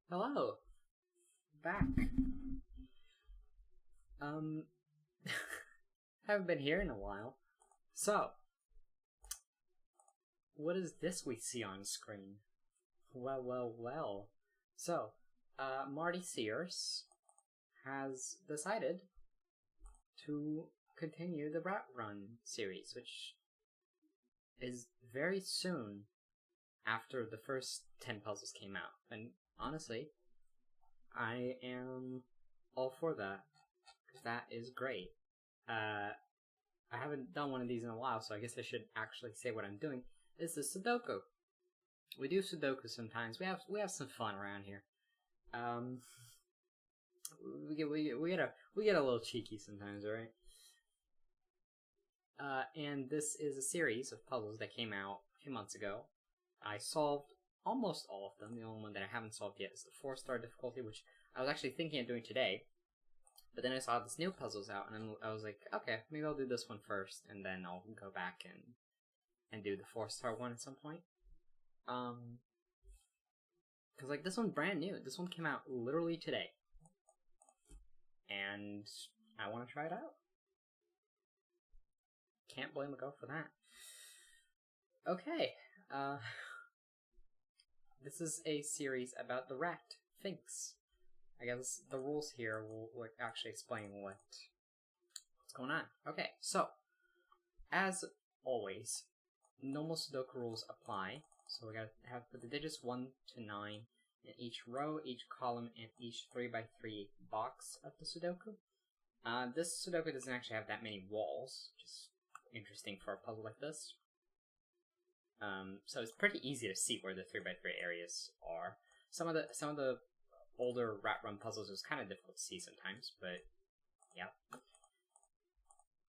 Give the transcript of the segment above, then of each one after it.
Hello. Back. Um, haven't been here in a while. So, what is this we see on screen? Well. So, Marty Sears has decided to continue the Rat Run series, which is very soon after the first 10 puzzles came out. And honestly, I am all for that. That is great. I haven't done one of these in a while, so I guess I should actually say what I'm doing. This is Sudoku. We do Sudoku sometimes. We have some fun around here. We get a little cheeky sometimes, alright? And this is a series of puzzles that came out a few months ago. I solved almost all of them. The only one that I haven't solved yet is the 4-star difficulty, which I was actually thinking of doing today. But then I saw this new puzzles out, and I was like, okay, maybe I'll do this one first, and then I'll go back and do the 4-star one at some point. Because, like, this one's brand new. This one came out literally today. And I want to try it out. Can't blame a go for that. Okay. This is a series about the rat, Finks. I guess the rules here will actually explain what's going on. Okay, so, as always, normal Sudoku rules apply. So we gotta put the digits 1 to 9 in each row, each column, and each 3x3 box of the Sudoku. This Sudoku doesn't actually have that many walls, which is interesting for a puzzle like this. So it's pretty easy to see where the 3x3 areas are. Some of the older Rat Run puzzles was kind of difficult to see sometimes, but yeah.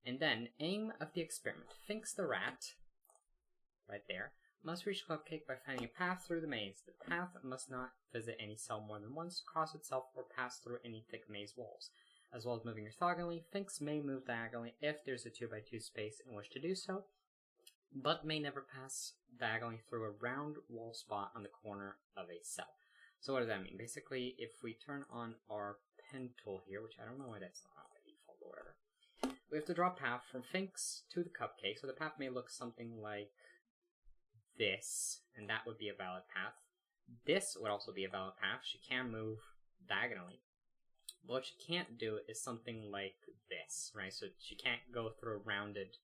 And then, aim of the experiment. Finks the rat, right there, must reach Cupcake by finding a path through the maze. The path must not visit any cell more than once, cross itself, or pass through any thick maze walls. As well as moving orthogonally, Finks may move diagonally if there's a 2x2 space in which to do so, but may never pass diagonally through a round wall spot on the corner of a cell. So what does that mean? Basically, if we turn on our pen tool here, which I don't know why that's not on by default or whatever, we have to draw a path from Finks to the Cupcake. So the path may look something like this, and that would be a valid path. This would also be a valid path. She can move diagonally. But what she can't do is something like this, right? So she can't go through a rounded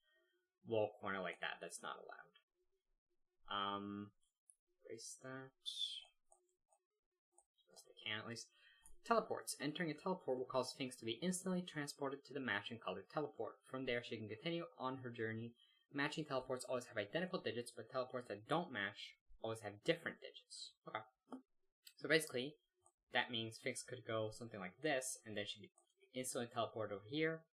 wall corner like that. That's not allowed. Erase that. Can at least. Teleports. Entering a teleport will cause Finks to be instantly transported to the matching colored teleport. From there, she can continue on her journey. Matching teleports always have identical digits, but teleports that don't match always have different digits. Okay. So basically, that means Finks could go something like this, and then she could instantly teleport over here.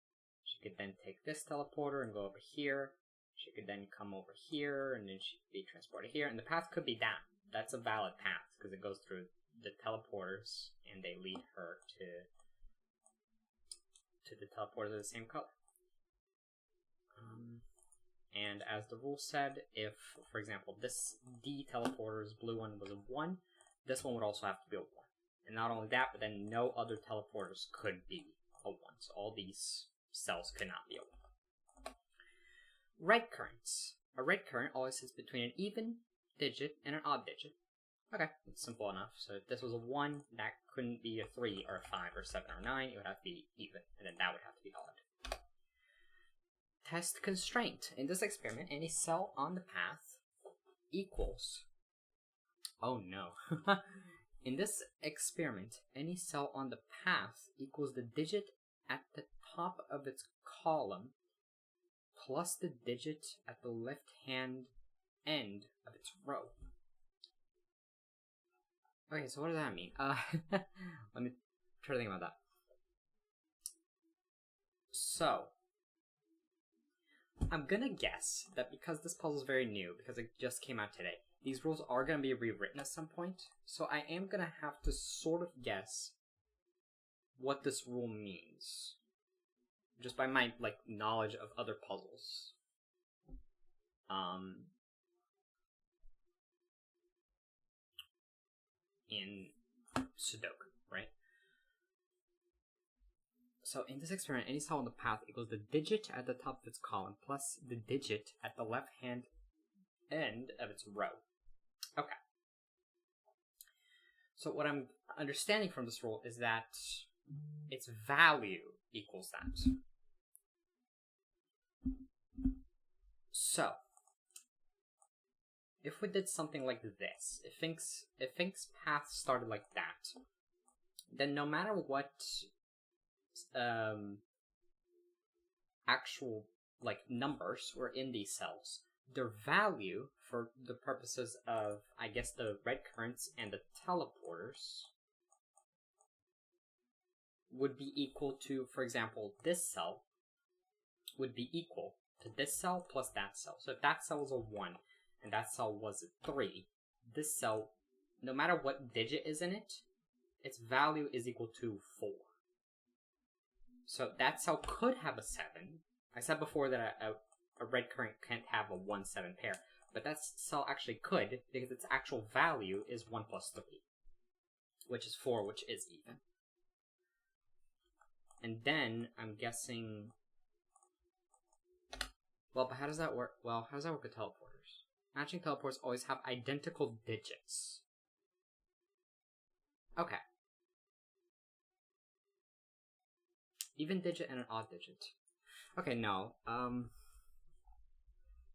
She could then take this teleporter and go over here. She could then come over here, and then she could be transported here. And the path could be that. That's a valid path, because it goes through the teleporters, and they lead her to the teleporters of the same color. And as the rule said, if, for example, this D teleporter's blue one was a 1, this one would also have to be a 1. And not only that, but then no other teleporters could be a 1. So all these cells could not be a 1. Right currents. A right current always sits between an even digit and an odd digit. Okay, it's simple enough. So if this was a 1, that couldn't be a 3 or a 5 or 7 or 9. It would have to be even, and then that would have to be odd. Test constraint. In this experiment, any cell on the path equals... Oh no. In this experiment, any cell on the path equals the digit at the top of its column plus the digit at the left-hand end of its row. Okay, so what does that mean? Let me try to think about that. So, I'm gonna guess that because this puzzle is very new, because it just came out today, these rules are gonna be rewritten at some point, so I am gonna have to sort of guess what this rule means. Just by my, knowledge of other puzzles. Sudoku, right? So in this experiment, any cell on the path equals the digit at the top of its column plus the digit at the left-hand end of its row. Okay. So what I'm understanding from this rule is that its value equals that. So, if we did something like this, if Fink's path started like that, then no matter what actual like numbers were in these cells, their value for the purposes of, I guess, the red currents and the teleporters would be equal to, for example, this cell would be equal to this cell plus that cell. So if that cell was a 1 and that cell was a 3, this cell, no matter what digit is in it, its value is equal to 4. So that cell could have a 7. I said before that a red current can't have a 1-7 pair, but that cell actually could, because its actual value is 1 plus 3, which is 4, which is even. And then, I'm guessing... Well, but how does that work? Well, how does that work with teleporters? Matching teleporters always have identical digits. Okay. Even digit and an odd digit. Okay, no.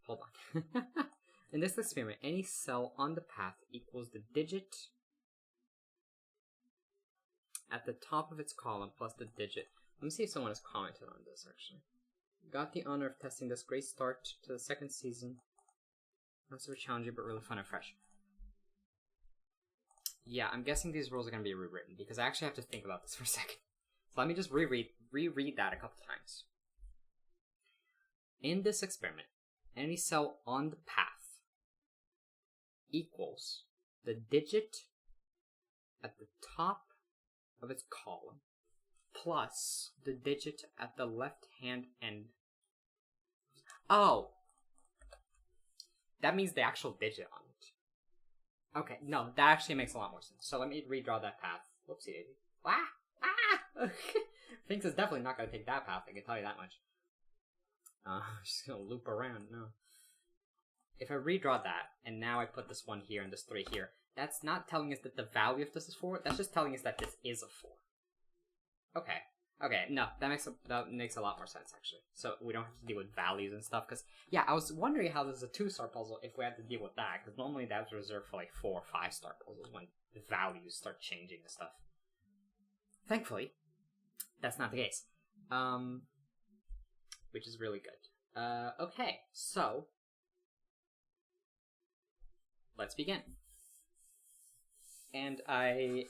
Hold on. In this experiment, any cell on the path equals the digit at the top of its column plus the digit. Let me see if someone has commented on this, actually. Got the honor of testing this. Great start to the second season. Not so challenging, but really fun and fresh. Yeah, I'm guessing these rules are going to be rewritten, because I actually have to think about this for a second. So let me just reread that a couple times. In this experiment, any cell on the path equals the digit at the top of its column plus the digit at the left-hand end. Oh! That means the actual digit on it. Okay, no, that actually makes a lot more sense. So let me redraw that path. Whoopsie daisy. Ah! Finks is definitely not going to take that path, I can tell you that much. Just going to loop around, no. If I redraw that, and now I put this 1 here and this 3 here, that's not telling us that the value of this is 4, that's just telling us that this is a 4. Okay. Okay, no, that makes a lot more sense, actually. So we don't have to deal with values and stuff, because, yeah, I was wondering how this is a 2-star puzzle if we had to deal with that, because normally that's reserved for, like, 4 or 5-star puzzles when the values start changing and stuff. Thankfully, that's not the case. Which is really good. Okay, so, let's begin. And I,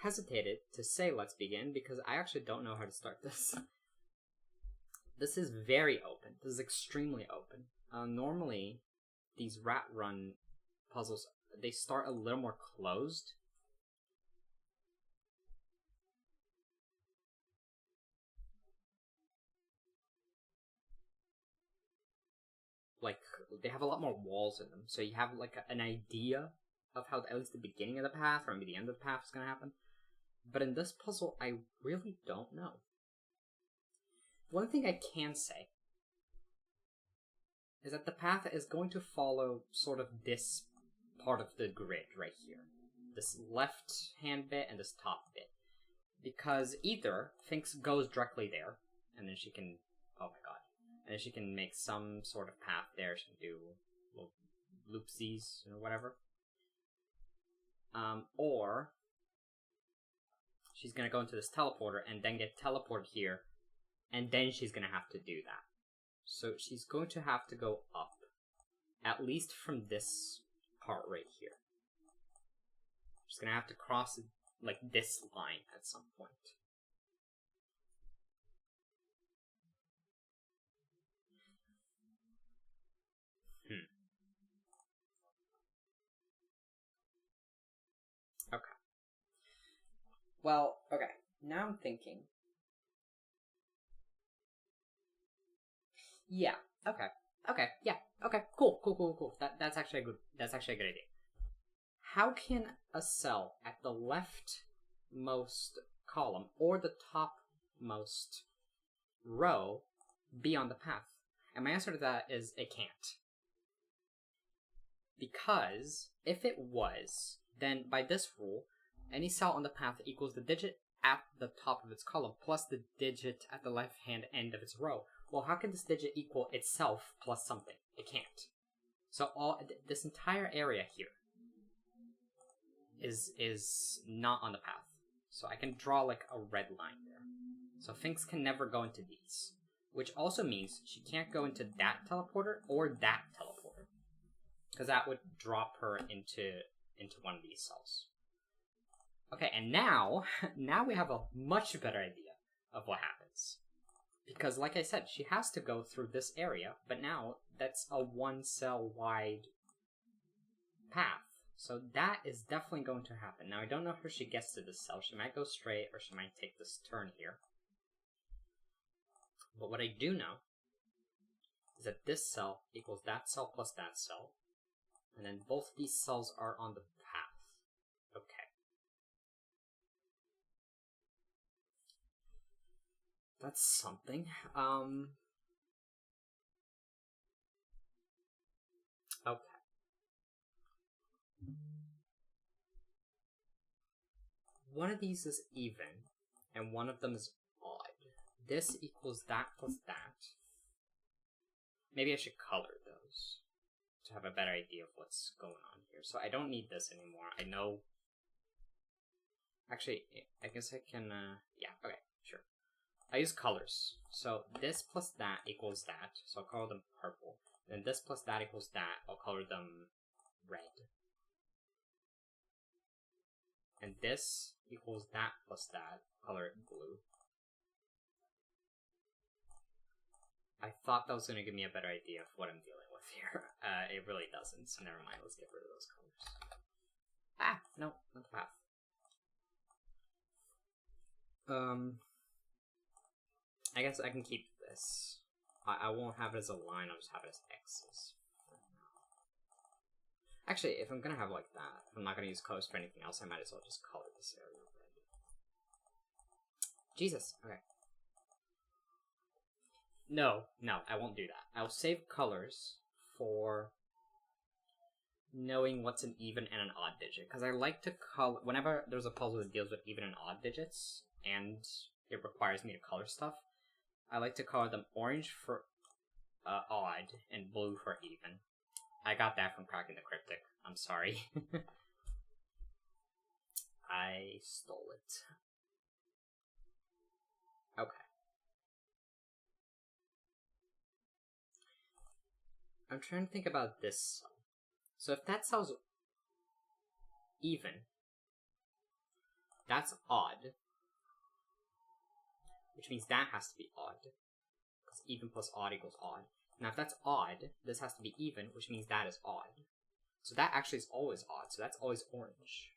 hesitated to say let's begin because I actually don't know how to start this. This is very open. This is extremely open. Normally, these rat run puzzles, they start a little more closed. Like, they have a lot more walls in them, so you have like an idea of how at least the beginning of the path or maybe the end of the path is going to happen. But in this puzzle, I really don't know. One thing I can say is that the path is going to follow sort of this part of the grid right here. This left-hand bit and this top bit. Because either Finks goes directly there, and then she can... Oh my god. And then she can make some sort of path there. She can do little loopsies or whatever. Or she's going to go into this teleporter and then get teleported here, and then she's going to have to do that. So she's going to have to go up, at least from this part right here. She's going to have to cross, like, this line at some point. Okay. Well, okay. Now I'm thinking. Yeah. Okay. Okay. Yeah. Okay. Cool. Cool. Cool. Cool. That's actually a good idea. how can a cell at the leftmost column or the topmost row be on the path? And my answer to that is it can't. Because if it was, then by this rule, any cell on the path equals the digit at the top of its column plus the digit at the left-hand end of its row. Well, how can this digit equal itself plus something? It can't. So this entire area here is not on the path. So I can draw like a red line there. So things can never go into these. Which also means she can't go into that teleporter or that teleporter. Because that would drop her into one of these cells. Okay, and now we have a much better idea of what happens. Because, like I said, she has to go through this area, but now that's a one cell wide path. So that is definitely going to happen. Now, I don't know if she gets to this cell. She might go straight, or she might take this turn here. But what I do know is that this cell equals that cell plus that cell. And then both these cells are on the path. Okay. That's something. Okay. One of these is even, and one of them is odd. This equals that plus that. Maybe I should color those to have a better idea of what's going on here. So I don't need this anymore. I know... Actually, I guess I can... Yeah, okay, sure. I use colors. So this plus that equals that. So I'll color them purple. Then this plus that equals that. I'll color them red. And this equals that plus that. Color it blue. I thought that was going to give me a better idea of what I'm dealing with here. It really doesn't, so never mind. Let's get rid of those colors. Ah! No, not the path. I guess I can keep this. I won't have it as a line, I'll just have it as X's. Actually, if I'm gonna have like that, if I'm not gonna use colors for anything else, I might as well just color this area red. Jesus, okay. No, I won't do that. I'll save colors for knowing what's an even and an odd digit. Because I like to color... Whenever there's a puzzle that deals with even and odd digits, and it requires me to color stuff, I like to color them orange for odd and blue for even. I got that from cracking the cryptic. I'm sorry. I stole it. Okay. I'm trying to think about this cell. So if that cell's even, that's odd. Which means that has to be odd. Because even plus odd equals odd. Now if that's odd, this has to be even, which means that is odd. So that actually is always odd, so that's always orange.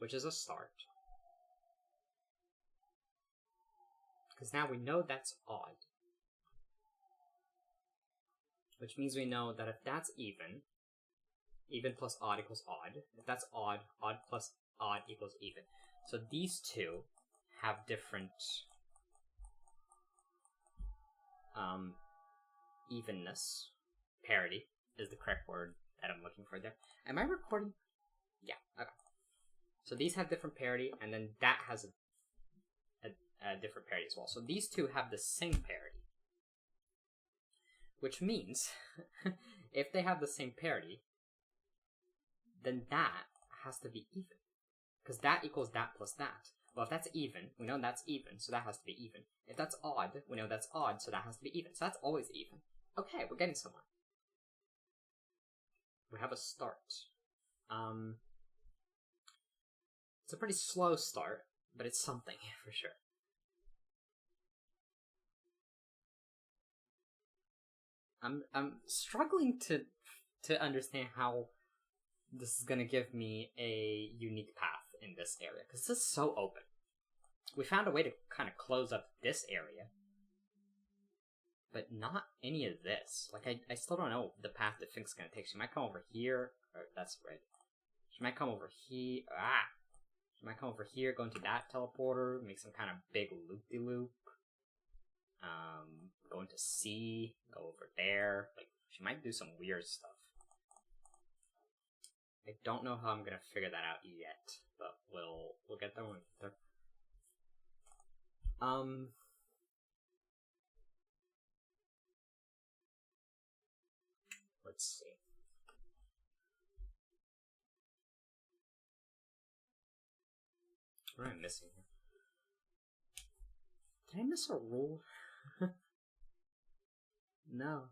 Which is a start. Because now we know that's odd. Which means we know that if that's even plus odd equals odd. If that's odd, odd plus odd equals even. So these two have different evenness. Parity is the correct word that I'm looking for there. Am I recording? Yeah, okay. So these have different parity, and then that has a different parity as well. So these two have the same parity. Which means, if they have the same parity, then that has to be even. Because that equals that plus that. Well, if that's even, we know that's even, so that has to be even. If that's odd, we know that's odd, so that has to be even. So that's always even. Okay, we're getting somewhere. We have a start. It's a pretty slow start, but it's something for sure. I'm struggling to understand how this is gonna give me a unique path in this area, because this is so open. We found a way to kind of close up this area. but not any of this. Like, I still don't know the path that Fink's gonna take. She might come over here. Or, that's right. She might come over here. She might come over here, go into that teleporter, make some kind of big loop-de-loop. Go into C, go over there. Like, she might do some weird stuff. I don't know how I'm gonna figure that out yet, but we'll get there when we get there. Let's see. What am I missing here? Did I miss a rule? No.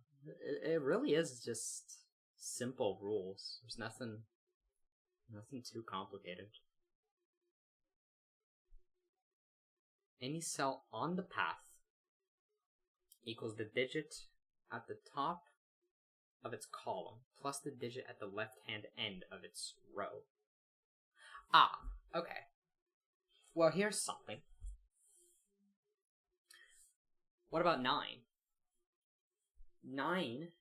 It really is just simple rules. There's nothing too complicated. Any cell on the path equals the digit at the top of its column plus the digit at the left-hand end of its row. Ah, okay. Well, here's something. What about 9? 9...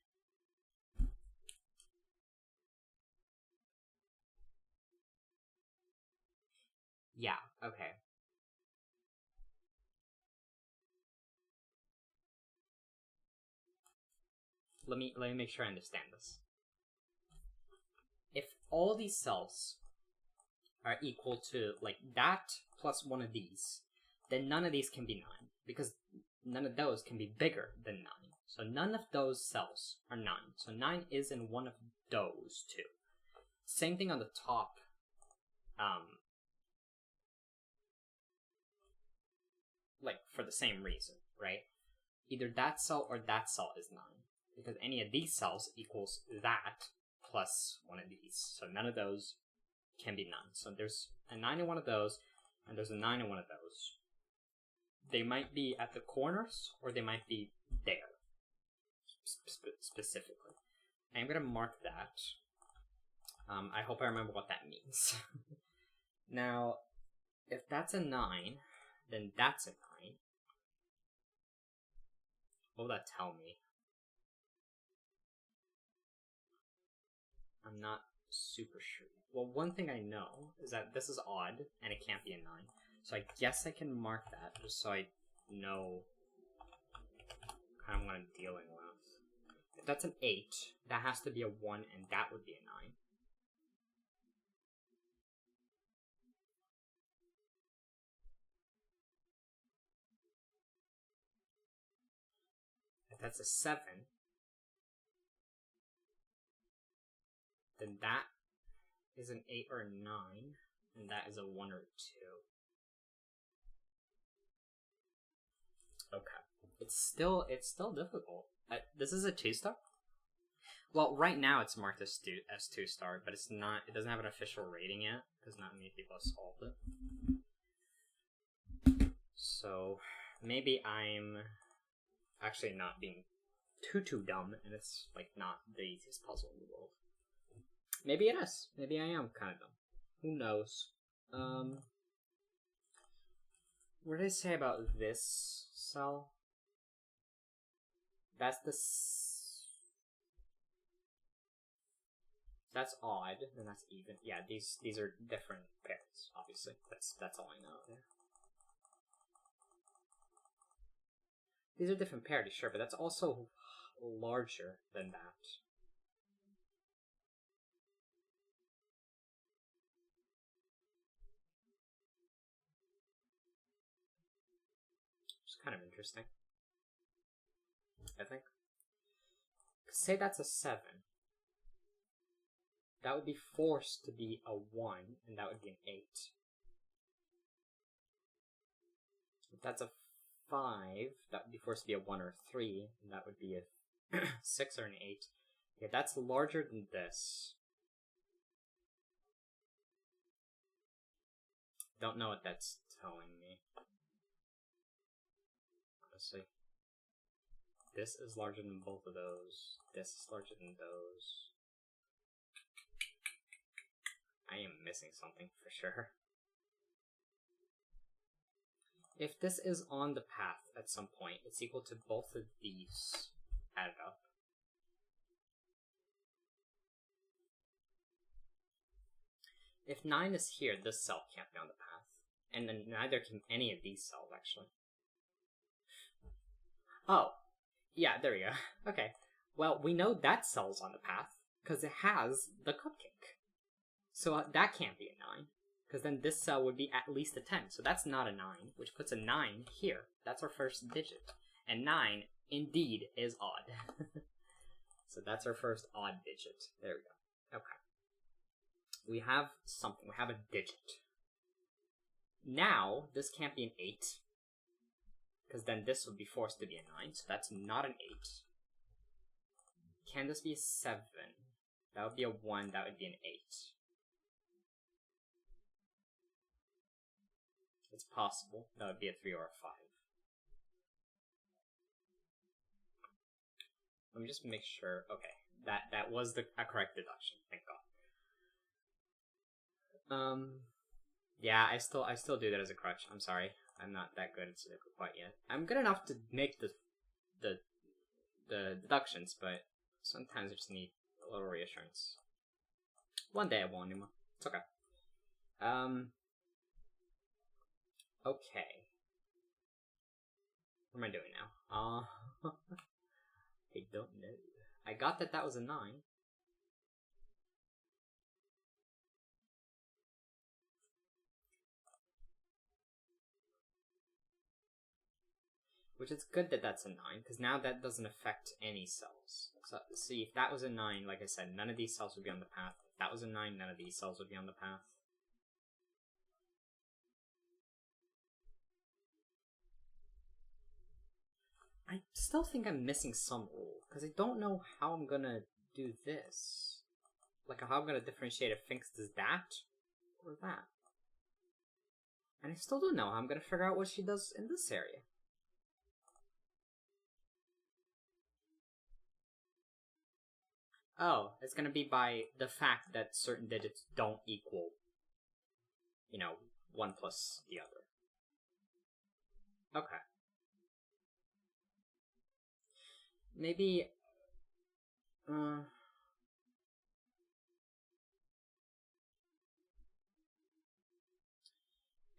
Yeah, okay. Let me make sure I understand this. If all these cells are equal to, like, that plus one of these, then none of these can be 9, because none of those can be bigger than 9. So none of those cells are 9. So 9 is in one of those two. Same thing on the top. Like, for the same reason, right? Either that cell or that cell is 9. Because any of these cells equals that plus one of these. So none of those can be 9. So there's a 9 in one of those, and there's a 9 in one of those. They might be at the corners, or they might be there, specifically. I'm going to mark that. I hope I remember what that means. Now, if that's a 9, then that's a 9. What will that tell me? I'm not super sure. Well, one thing I know is that this is odd, and it can't be a 9. So I guess I can mark that, just so I know kind of what I'm dealing with. If that's an 8, that has to be a 1, and that would be a 9. If that's a 7, then that is an 8 or a 9, and that is a 1 or a 2. Okay. It's still difficult. This is a 2-star? Well, right now it's marked as 2-star, but it's not. It doesn't have an official rating yet, because not many people have solved it. So, maybe I'm actually not being too dumb, and it's, like, not the easiest puzzle in the world. Maybe it is. Maybe I am kind of dumb. Who knows? What did I say about this cell? That's that's odd, and that's even. Yeah, these are different pairs, obviously. That's all I know there. These are different pairs, sure, but that's also larger than that. It's kind of interesting, I think. Say that's a 7. That would be forced to be a 1, and that would be an 8. If that's a 5, that would be forced to be a 1 or a 3, and that would be a 6 or an 8. Okay, that's larger than this. Don't know what that's telling me. Honestly. This is larger than both of those. This is larger than those. I am missing something for sure. If this is on the path at some point, it's equal to both of these added up. If 9 is here, this cell can't be on the path. And then neither can any of these cells, actually. Oh, yeah, there we go. Okay. Well, we know that cell's on the path, because it has the cupcake. So that can't be a 9, because then this cell would be at least a 10. So that's not a 9, which puts a 9 here. That's our first digit. And 9, indeed, is odd. So that's our first odd digit. There we go. Okay. We have something. We have a digit. Now, this can't be an 8, because then this would be forced to be a 9, so that's not an 8. Can this be a 7? That would be a 1, that would be an 8. It's possible. That would be a 3 or a 5. Let me just make sure. Okay, that was a correct deduction. Thank God. Yeah, I still do that as a crutch. I'm sorry. I'm not that good at Sudoku quite yet. I'm good enough to make the deductions, but sometimes I just need a little reassurance. One day I won't anymore. It's okay. Okay. What am I doing now? I don't know. I got that was a 9. Which is good that that's a 9, because now that doesn't affect any cells. So, see, if that was a 9, like I said, none of these cells would be on the path. If that was a 9, none of these cells would be on the path. I still think I'm missing some rule, because I don't know how I'm gonna do this. Like, how I'm gonna differentiate if Finks does that, or that. And I still don't know how I'm gonna figure out what she does in this area. Oh, it's gonna be by the fact that certain digits don't equal, 1 plus the other. Okay. Maybe, I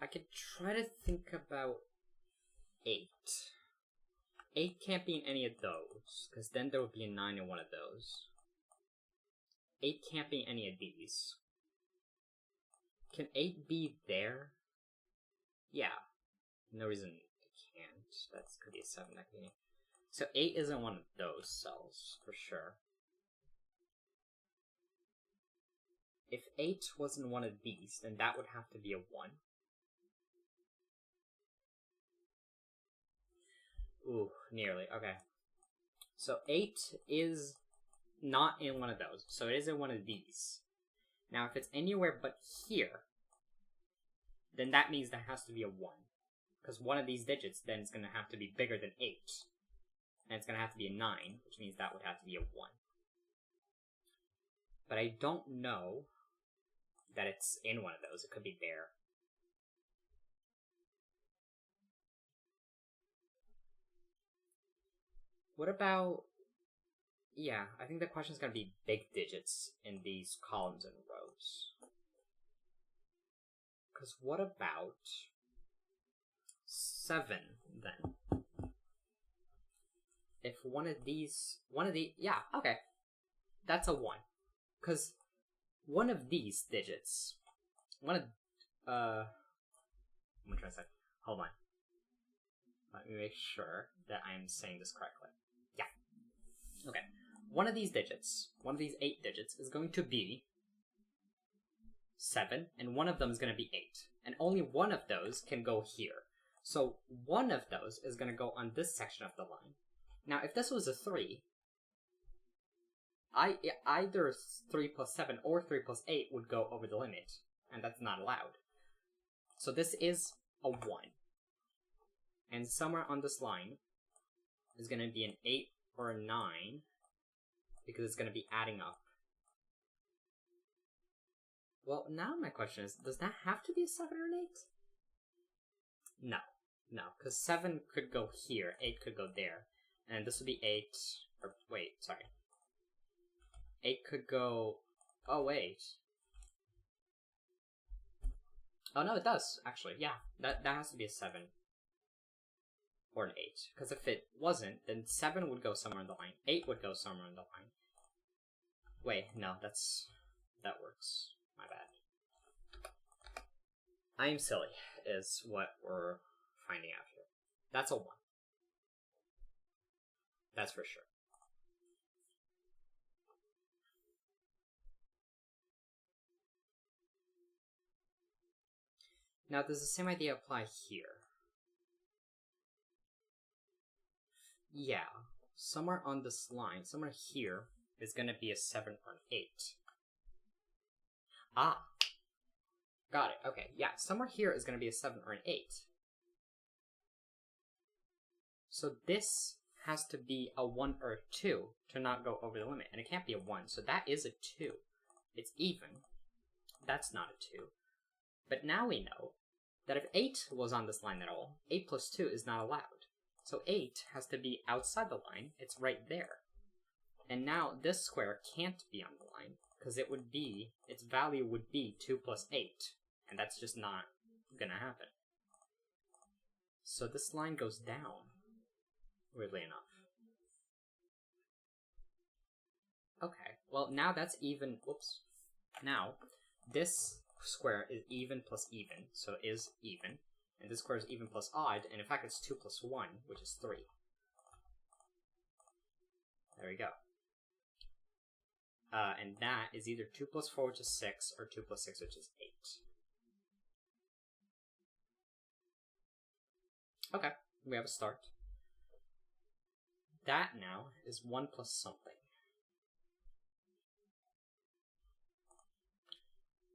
could try to think about 8. 8 can't be in any of those, because then there would be a 9 in one of those. 8 can't be in any of these. Can 8 be there? Yeah. No reason it can't. That could be a 7. That could be... So 8 isn't one of those cells, for sure. If 8 wasn't one of these, then that would have to be a 1. Ooh, nearly. Okay. So 8 is not in one of those. So it is in one of these. Now, if it's anywhere but here, then that means that has to be a 1. Because one of these digits then is going to have to be bigger than 8. And it's going to have to be a 9, which means that would have to be a 1. But I don't know that it's in one of those. It could be there. What about... Yeah, I think the question is going to be big digits in these columns and rows. Because what about 7, then? If one of these... Yeah, okay. That's a 1. Because one of these digits... I'm going to try to say... Hold on. Let me make sure that I'm saying this correctly. Yeah. Okay. One of these digits, one of these 8 digits, is going to be 7, and one of them is going to be 8. And only one of those can go here. So one of those is going to go on this section of the line. Now, if this was a 3, either 3 plus 7 or 3 plus 8 would go over the limit, and that's not allowed. So this is a 1. And somewhere on this line is going to be an 8 or a 9, because it's going to be adding up. Well, now my question is, does that have to be a 7 or an 8? No. No, because 7 could go here, 8 could go there. And this would be 8, or wait, sorry. 8 could go, oh wait. Oh no, it does, actually, yeah. That has to be a 7. Or an 8. Because if it wasn't, then 7 would go somewhere in the line. 8 would go somewhere in the line. Wait, no, that works. My bad. I am silly, is what we're finding out here. That's a 1. That's for sure. Now, does the same idea apply here? Yeah. Somewhere on this line, somewhere here, is going to be a 7 or an 8. Ah. Got it. Okay, yeah. Somewhere here is going to be a 7 or an 8. So this has to be a 1 or a 2 to not go over the limit. And it can't be a 1, so that is a 2. It's even. That's not a 2. But now we know that if 8 was on this line at all, 8 plus 2 is not allowed. So 8 has to be outside the line. It's right there. And now this square can't be on the line, because it would be, its value would be 2 plus 8. And that's just not gonna happen. So this line goes down, weirdly enough. Okay, well now that's even, whoops. Now, this square is even plus even, so it is even. And this square is even plus odd, and in fact it's 2 plus 1, which is 3. There we go. And that is either 2 plus 4, which is 6, or 2 plus 6, which is 8. Okay, we have a start. That now is 1 plus something.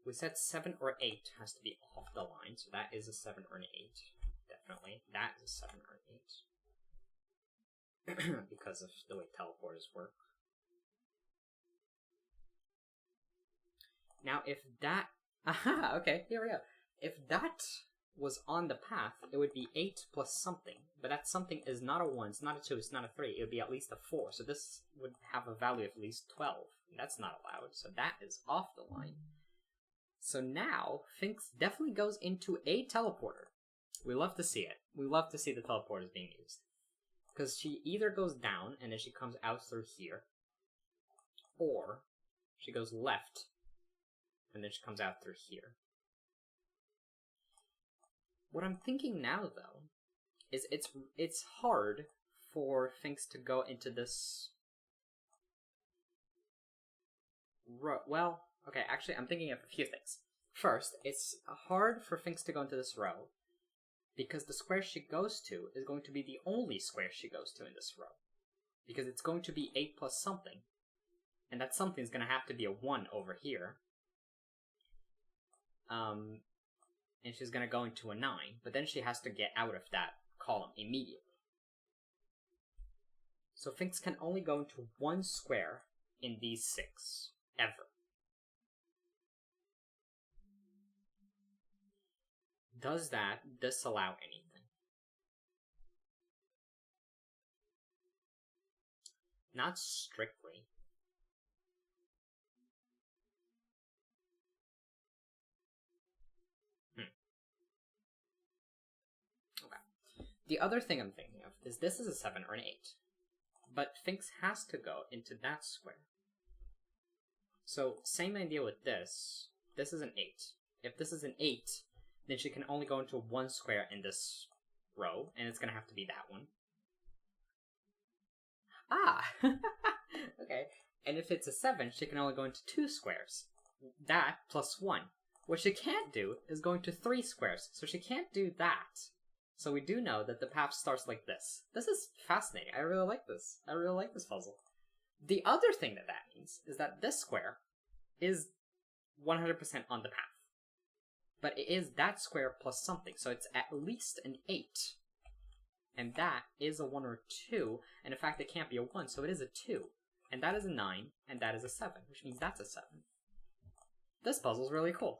We said 7 or 8 has to be off the line, so that is a 7 or an 8. Definitely. That is a 7 or an 8. Because of the way teleporters work. Now, if that... Aha! Okay, here we go. If that was on the path, it would be 8 plus something. But that something is not a 1, it's not a 2, it's not a 3. It would be at least a 4. So this would have a value of at least 12. That's not allowed, so that is off the line. So now, Finks definitely goes into a teleporter. We love to see it. We love to see the teleporters being used. Because she either goes down, and then she comes out through here. Or, she goes left, and then she comes out through here. What I'm thinking now, though, is it's hard for Finks to go into this row. Well, okay, actually, I'm thinking of a few things. First, it's hard for Finks to go into this row, because the square she goes to is going to be the only square she goes to in this row. Because it's going to be 8 plus something, and that something is going to have to be a 1 over here. And she's going to go into a 9, but then she has to get out of that column immediately. So Finks can only go into one square in these 6, ever. Does that disallow anything? Not strictly. Okay. The other thing I'm thinking of is this is a 7 or an 8. But Finks has to go into that square. So, same idea with this. This is an 8. If this is an 8, then she can only go into one square in this row, and it's going to have to be that one. Ah! Okay. And if it's a 7, she can only go into 2 squares. That plus 1. What she can't do is go into 3 squares, so she can't do that. So we do know that the path starts like this. This is fascinating. I really like this. I really like this puzzle. The other thing that means is that this square is 100% on the path. But it is that square plus something, so it's at least an 8. And that is a 1 or 2, and in fact it can't be a 1, so it is a 2. And that is a 9, and that is a 7, which means that's a 7. This puzzle's really cool.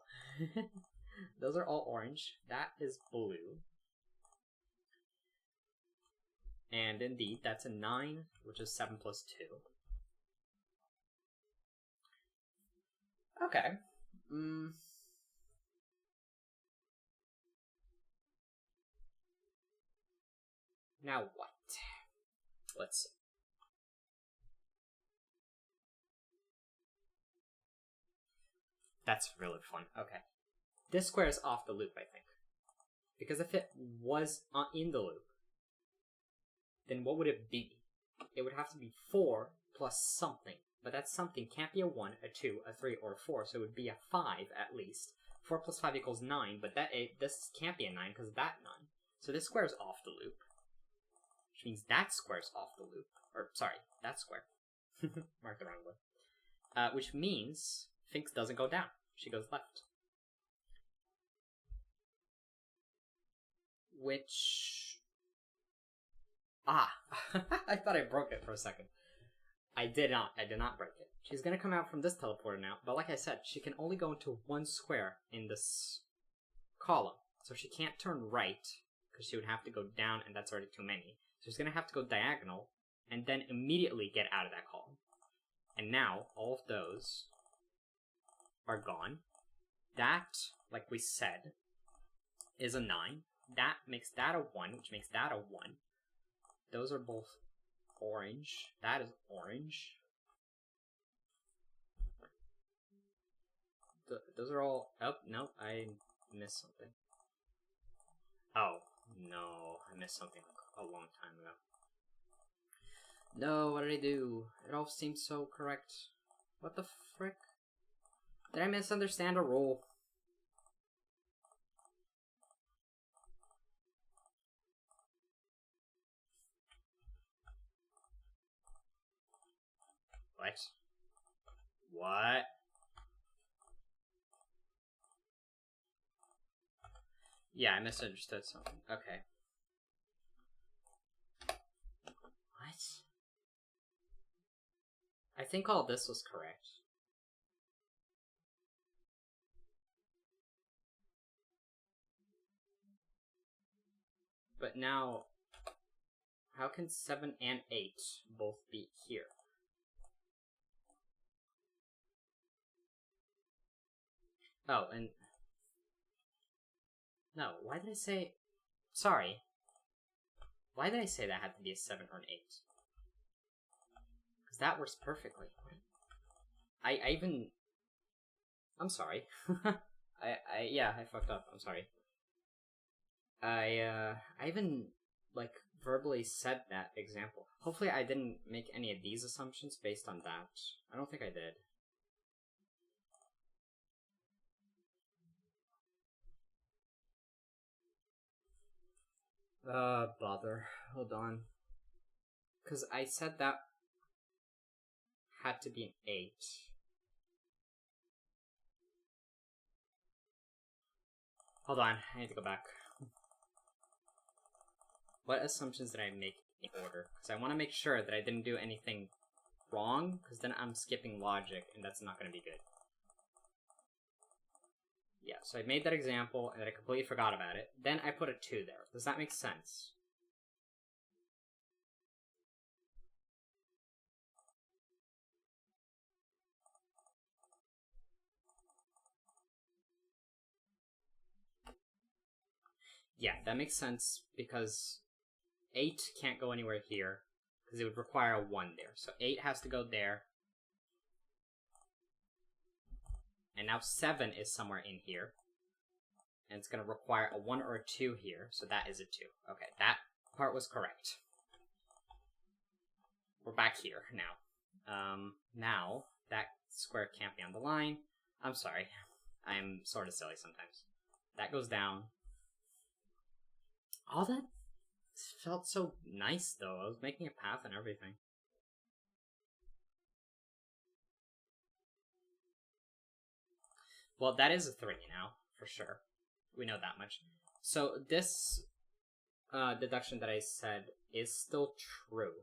Those are all orange. That is blue. And indeed, that's a 9, which is 7 plus 2. Okay. Now what? Let's see. That's really fun. Okay. This square is off the loop, I think. Because if it was in the loop, then what would it be? It would have to be 4 plus something. But that something can't be a 1, a 2, a 3, or a 4, so it would be a 5 at least. 4 plus 5 equals 9, but this can't be a 9 because that 9. So this square is off the loop. Which means that square's off the loop. Or, sorry, that square. Marked the wrong way. Which means Finks doesn't go down. She goes left. Which... I thought I broke it for a second. I did not break it. She's gonna come out from this teleporter now, but like I said, she can only go into one square in this column. So she can't turn right, because she would have to go down, and that's already too many. So she's gonna have to go diagonal, and then immediately get out of that column. And now, all of those are gone. That, like we said, is a 9. That makes that a 1, which makes that a 1. Those are both orange. That is orange. Those are all... Oh, no, I missed something. Oh, no, I missed something a long time ago. No, what did I do? It all seems so correct. What the frick? Did I misunderstand a rule? What? What? Yeah, I misunderstood something. Okay. What? I think all this was correct. But now, how can 7 and 8 both be here? Oh, and... No, why did I say... Sorry. Why did I say that had to be a 7 or an 8? Because that works perfectly. I even... I'm sorry. Yeah, I fucked up. I'm sorry. I even, like, verbally said that example. Hopefully I didn't make any of these assumptions based on that. I don't think I did. Bother. Hold on. Because I said that had to be an 8. Hold on, I need to go back. What assumptions did I make in order? Because I want to make sure that I didn't do anything wrong, because then I'm skipping logic, and that's not going to be good. Yeah, so I made that example, and then I completely forgot about it. Then I put a 2 there. Does that make sense? Yeah, that makes sense, because 8 can't go anywhere here, because it would require a 1 there. So 8 has to go there. And now 7 is somewhere in here. And it's going to require a 1 or a 2 here, so that is a 2. Okay, that part was correct. We're back here now. Now, that square can't be on the line. I'm sorry. I'm sort of silly sometimes. That goes down. All that felt so nice, though. I was making a path and everything. Well, that is a 3 now, for sure. We know that much. So this deduction that I said is still true.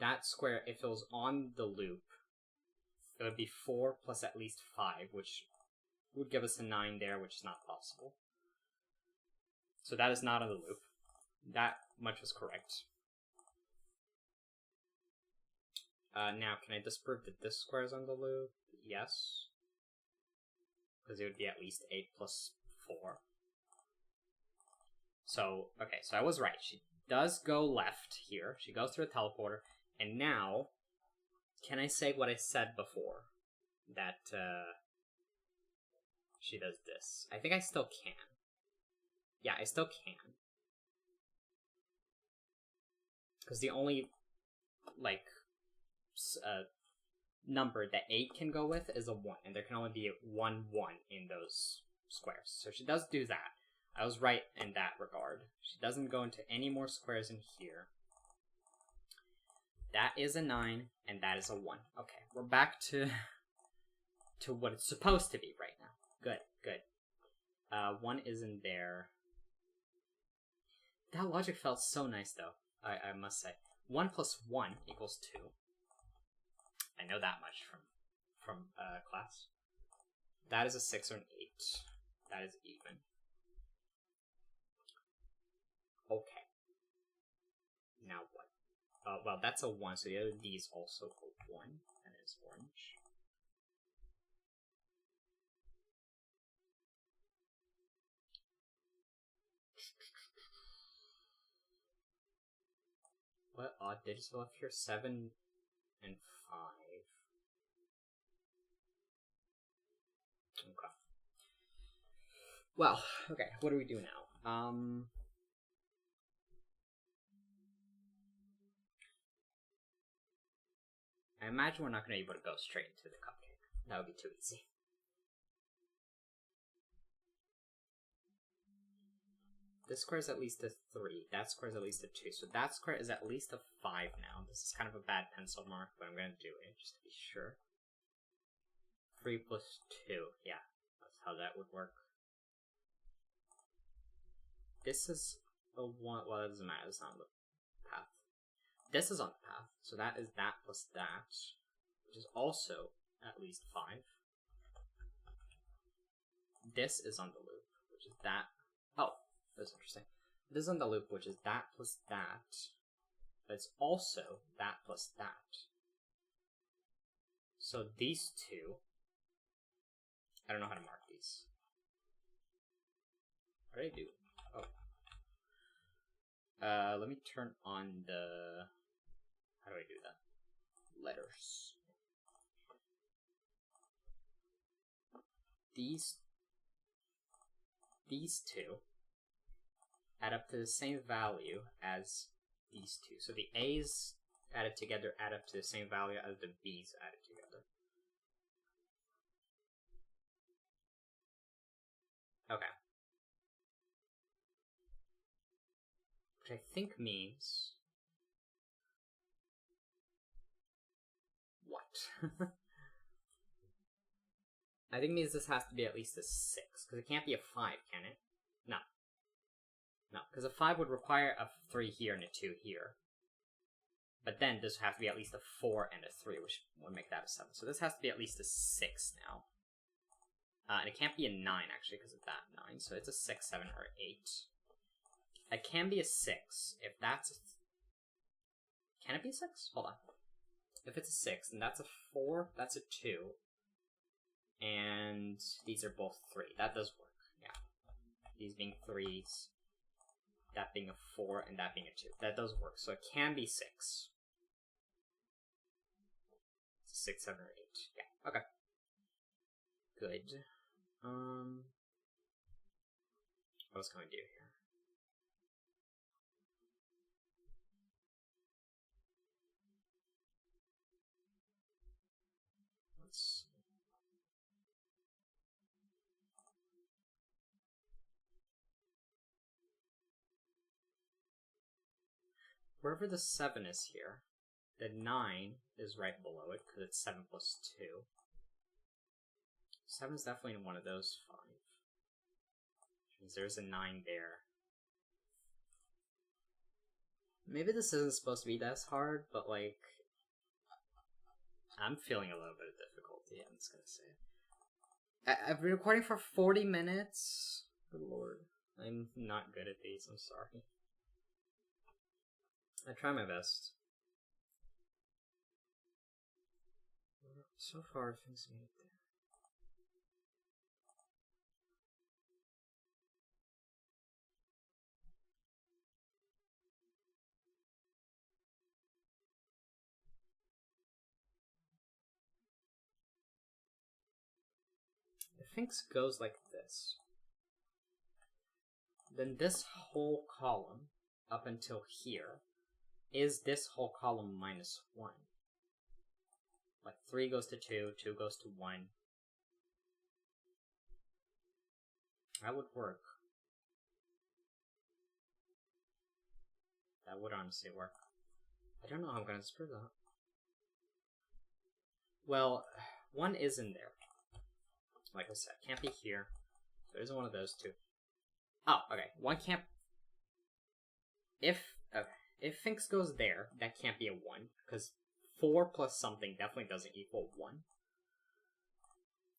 That square, if it was on the loop, it would be 4 plus at least 5, which would give us a 9 there, which is not possible. So that is not on the loop. That much was correct. Now, can I disprove that this square is on the loop? Yes. Because it would be at least 8 plus 4. So, okay, so I was right. She does go left here. She goes through a teleporter. And now, can I say what I said before? That, she does this. I think I still can. Yeah, I still can. Because the only, like, number that 8 can go with is a 1. And there can only be 1 1 in those squares. So she does do that. I was right in that regard. She doesn't go into any more squares in here. That is a 9, and that is a 1. Okay, we're back to what it's supposed to be right now. Good, good. 1 isn't there. That logic felt so nice, though, I must say. 1 plus 1 equals 2. I know that much from class. That is a 6 or an 8. That is even. Okay. Now what? Well, that's a 1, so the other D is also a 1, and it's orange. What odd digits are left here? 7 and 5. Okay. Well, okay, what do we do now? I imagine we're not going to be able to go straight into the cupcake. That would be too easy. This square is at least a 3. That square is at least a 2. So that square is at least a 5 now. This is kind of a bad pencil mark, but I'm going to do it just to be sure. 3 plus 2. Yeah, that's how that would work. This is a 1. Well, that doesn't matter. It's not on the path. This is on the path. So that is that plus that, which is also at least 5. This is on the loop, which is that. Oh, that's interesting. This is on the loop, which is that plus that, but it's also that plus that. So these two, I don't know how to mark these. What do I do? Oh. Let me turn on the, how do I do that? Letters. These two add up to the same value as these two. So the A's added together add up to the same value as the B's added together. Okay. Which I think means... What? I think it means this has to be at least a 6, because it can't be a 5, can it? No. No, because a 5 would require a 3 here and a 2 here. But then this would have to be at least a 4 and a 3, which would make that a 7. So this has to be at least a 6 now. And it can't be a 9, actually, because of that 9. So it's a 6, 7, or 8. It can be a 6, if that's a... Can it be a 6? Hold on. If it's a 6, then that's a 4, that's a 2. And these are both 3. That does work, yeah. These being 3s, that being a 4, and that being a 2. That does work, so it can be 6. It's a 6, 7, or 8. Yeah, okay. Good. What else can we do here? Let's... Wherever the 7 is here, the 9 is right below it, because it's 7 plus 2. 7 is definitely in one of those 5. Which means there's a 9 there. Maybe this isn't supposed to be that hard, but like... I'm feeling a little bit of difficulty, I'm just gonna say. I've been recording for 40 minutes. Good lord. I'm not good at these, I'm sorry. I try my best. So far, things made it there. If things goes like this, then this whole column up until here is this whole column minus 1. Like 3 goes to 2, 2 goes to 1. That would work. That would honestly work. I don't know how I'm gonna screw that. Well, 1 is in there. Like I said, can't be here. So there isn't one of those two. Oh, okay. 1 can't... If Finks goes there, that can't be a 1, because 4 plus something definitely doesn't equal 1.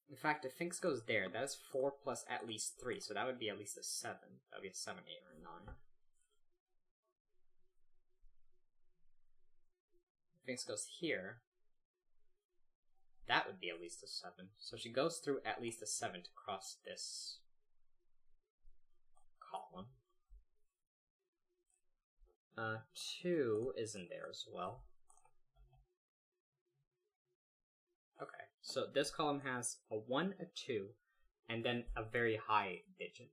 In fact, if Finks goes there, that is 4 plus at least 3, so that would be at least a 7. That would be a 7, 8, or 9. If Finks goes here, that would be at least a 7. So she goes through at least a 7 to cross this column. 2 is in there as well. Okay, so this column has a 1, a 2, and then a very high digit.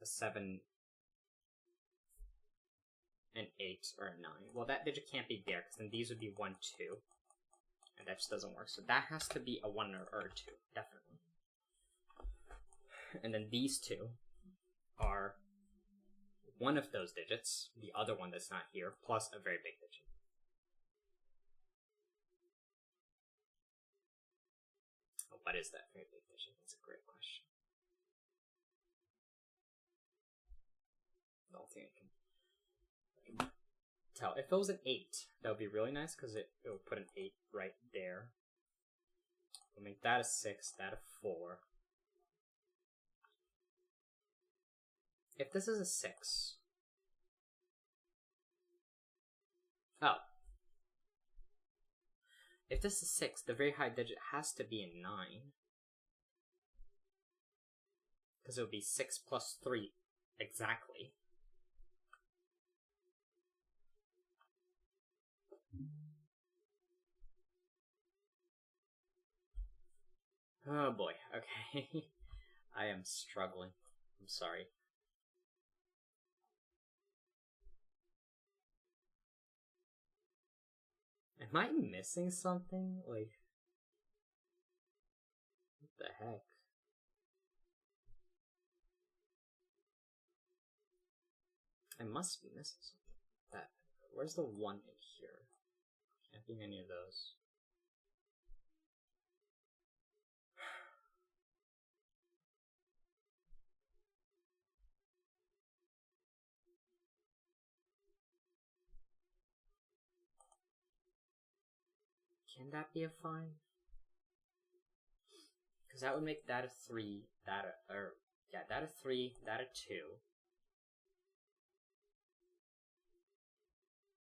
A 7, an 8, or a 9. Well, that digit can't be there, because then these would be 1, 2. And that just doesn't work. So that has to be a 1 or a 2, definitely. And then these two are one of those digits, the other one that's not here, plus a very big digit. What is that very big digit? That's a great question. I don't think I can tell. If it was an 8, that would be really nice, because it would put an 8 right there. We'll make that a 6, that a 4. If this is a 6... Oh. If this is 6, the very high digit has to be a 9. Because it would be 6 plus 3 exactly. Oh boy, okay. I am struggling. I'm sorry. Am I missing something? Like, what the heck? I must be missing something. Where's the 1 in here? Can't be any of those. Can that be a 5? Because that would make that a 3, that a 3, that a 2.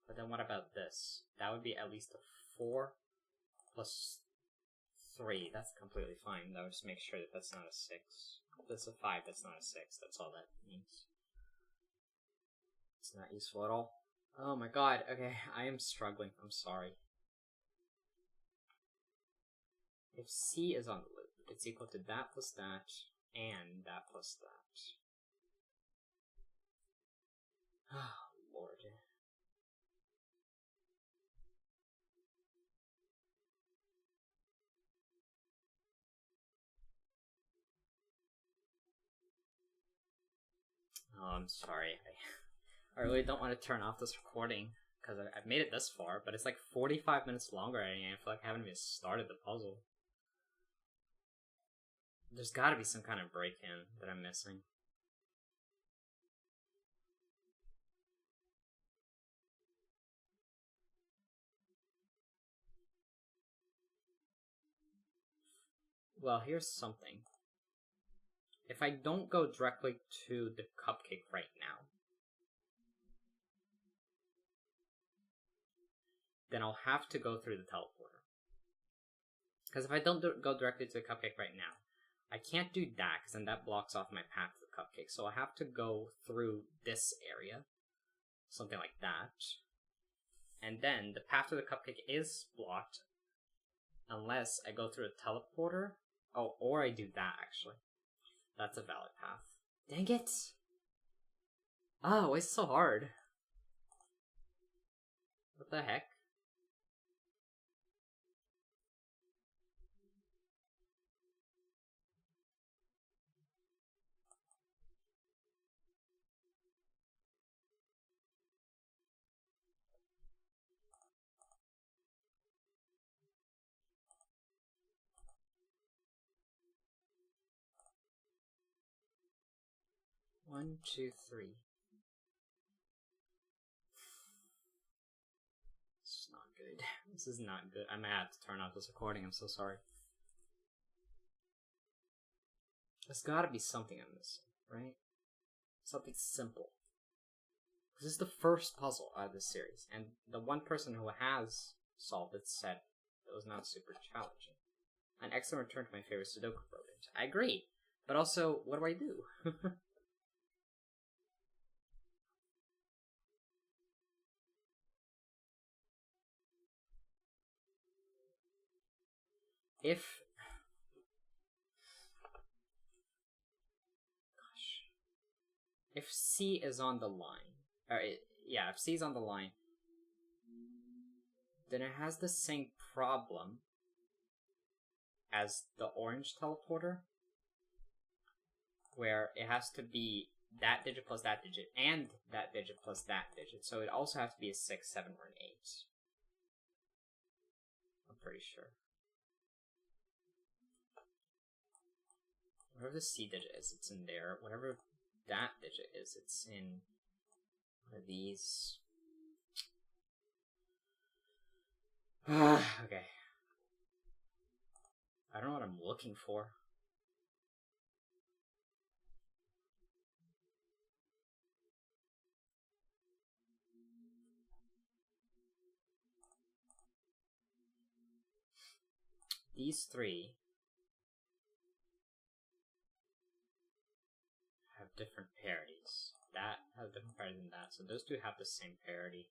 But then what about this? That would be at least a 4 plus 3. That's completely fine. That would just make sure that that's not a 6. If that's a 5, that's not a 6. That's all that means. It's not useful at all. Oh my god, okay, I am struggling. I'm sorry. If C is on the loop, it's equal to that plus that, and that plus that. Oh, Lord. Oh, I'm sorry. I really don't want to turn off this recording, because I've made it this far, but it's like 45 minutes longer, and I feel like I haven't even started the puzzle. There's gotta be some kind of break-in that I'm missing. Well, here's something. If I don't go directly to the cupcake right now, then I'll have to go through the teleporter. Because if I don't go directly to the cupcake right now, I can't do that, because then that blocks off my path to the cupcake. So I have to go through this area. Something like that. And then the path to the cupcake is blocked. Unless I go through a teleporter. Oh, or I do that, actually. That's a valid path. Dang it! Oh, it's so hard. What the heck? One, two, three. This is not good. This is not good. I might have to turn off this recording. I'm so sorry. There's gotta be something I'm missing, right? Something simple. This is the first puzzle out of this series, and the one person who has solved it said it was not super challenging. An excellent return to my favorite Sudoku programs. I agree, but also, what do I do? If C is on the line, if C is on the line, then it has the same problem as the orange teleporter, where it has to be that digit plus that digit, and that digit plus that digit. So it also has to be a 6, 7, or an 8. I'm pretty sure. Whatever the C digit is, it's in there. Whatever that digit is, it's in one of these. Okay. I don't know what I'm looking for. These three have different parities. That has different parity than that, so those two have the same parity.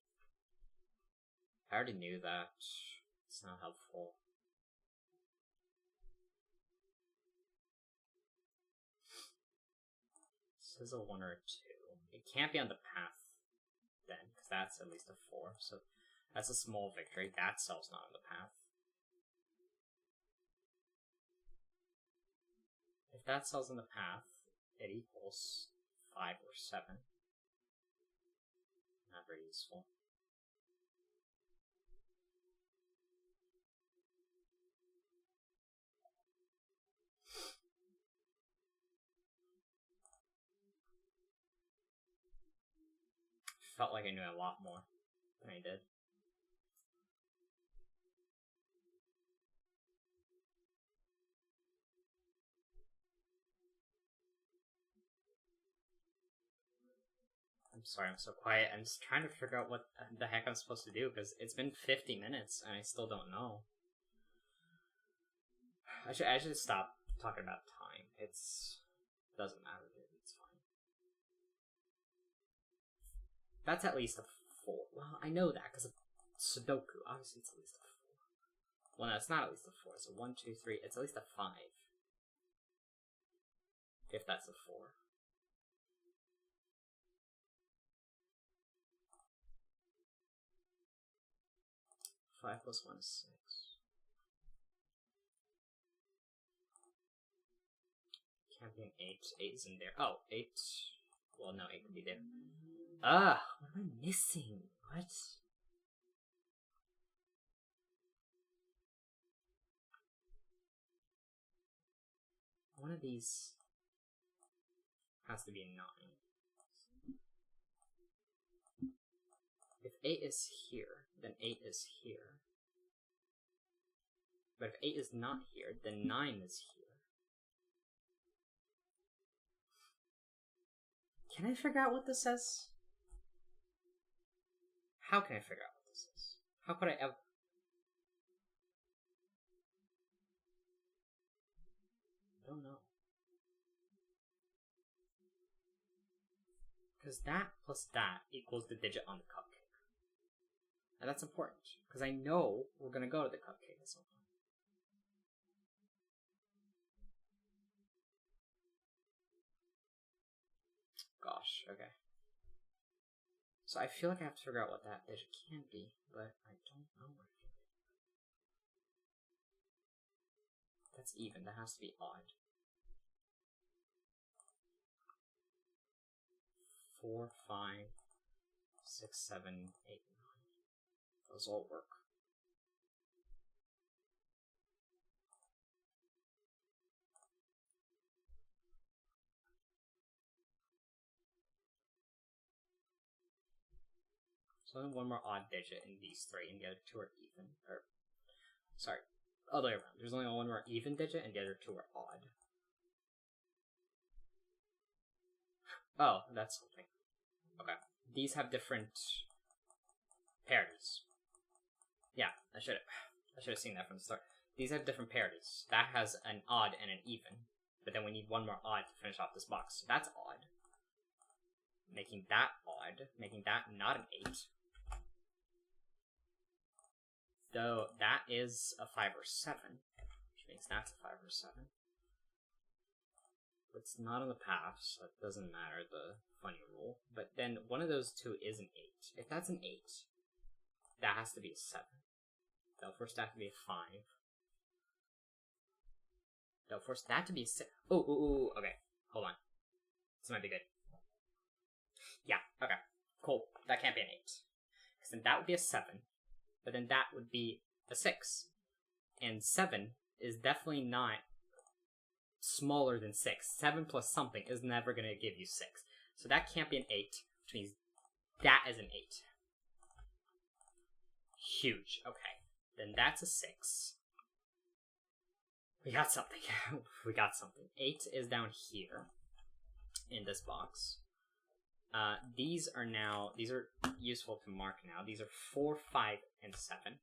I already knew that. It's not helpful. This is a 1 or a 2. It can't be on the path then, because that's at least a 4. So that's a small victory. That cell's not on the path. If that cell's in the path, it equals 5 or 7. Not very useful. Felt like I knew a lot more than I did. I'm sorry I'm so quiet. I'm just trying to figure out what the heck I'm supposed to do, because it's been 50 minutes and I still don't know. I should stop talking about time. It doesn't matter, dude. It's fine. That's at least a 4. Well, I know that because of Sudoku. Obviously, it's at least a 4. Well, no, it's not at least a 4. It's a 1, 2, 3. It's at least a 5. If that's a 4. Five plus 1 is 6. Can't be an 8. 8 is in there. Oh, 8. Well, no, 8 could be there. What am I missing? What? One of these has to be a 9. If 8 is here, then 8 is here. But if 8 is not here, then 9 is here. Can I figure out what this says? How can I figure out what this is? How could I ever... don't know. Because that plus that equals the digit on the cupcake. And that's important, because I know we're going to go to the cupcake at some point. Gosh, okay. So I feel like I have to figure out what that digit can be, but I don't know what it can be. That's even, that has to be odd. 4, 5, 6, 7, 8, 9. Those all work. So only one more odd digit in these three, and the other two are even. Or, sorry, other way around. There's only one more even digit, and the other two are odd. Oh, that's something. Okay. These have different parities. Yeah, I should have seen that from the start. These have different parities. That has an odd and an even, but then we need one more odd to finish off this box. So that's odd. Making that odd, making that not an 8. Though that is a 5 or 7, which means that's a 5 or 7. It's not on the path, so it doesn't matter, the funny rule. But then one of those two is an 8. If that's an 8, that has to be a 7. That'll force that to be a 5. That'll force that to be a 6. Ooh, okay. Hold on. This might be good. Yeah, okay. Cool. That can't be an 8. Because then that would be a 7. But then that would be a 6. And 7 is definitely not smaller than 6. 7 plus something is never going to give you 6. So that can't be an 8, which means that is an 8. Huge. Okay. Then that's a 6. We got something. We got something. 8 is down here in this box. These are useful to mark now. These are 4, 5, and 7.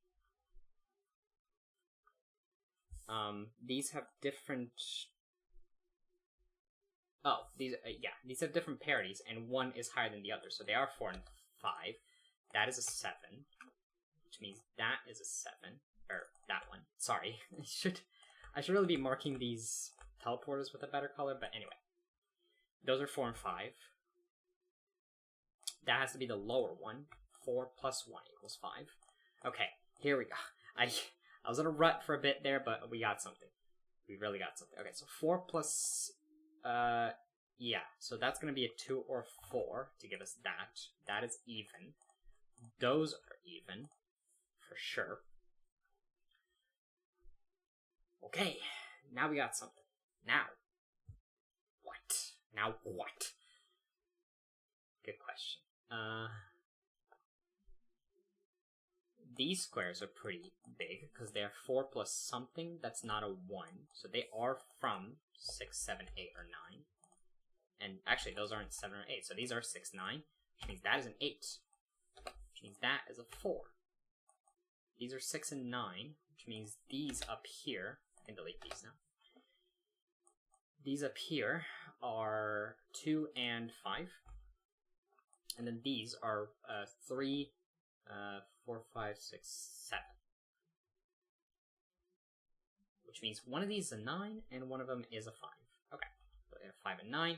These have different... Oh, these have different parities, and one is higher than the other, so they are 4 and 5. That is a 7, which means that is a 7. Or, that one. Sorry. I should really be marking these teleporters with a better color, but anyway. Those are 4 and 5. That has to be the lower one. 4 plus 1 equals 5. Okay, here we go. I was in a rut for a bit there, but we got something. We really got something. Okay, so 4 plus... yeah, so that's going to be a 2 or 4 to give us that. That is even. Those are even, for sure. Okay, now we got something. Now. What? Now what? Good question. These squares are pretty big, because they are 4 plus something that's not a 1. So they are from 6, 7, 8, or 9. And actually, those aren't 7 or 8, so these are 6, 9, which means that is an 8. Which means that is a 4. These are 6 and 9, which means these up here, I can delete these now. These up here are 2 and 5. And then these are 3, 4, 5, 6, 7. Which means one of these is a 9, and one of them is a 5. Okay, so they have 5 and 9.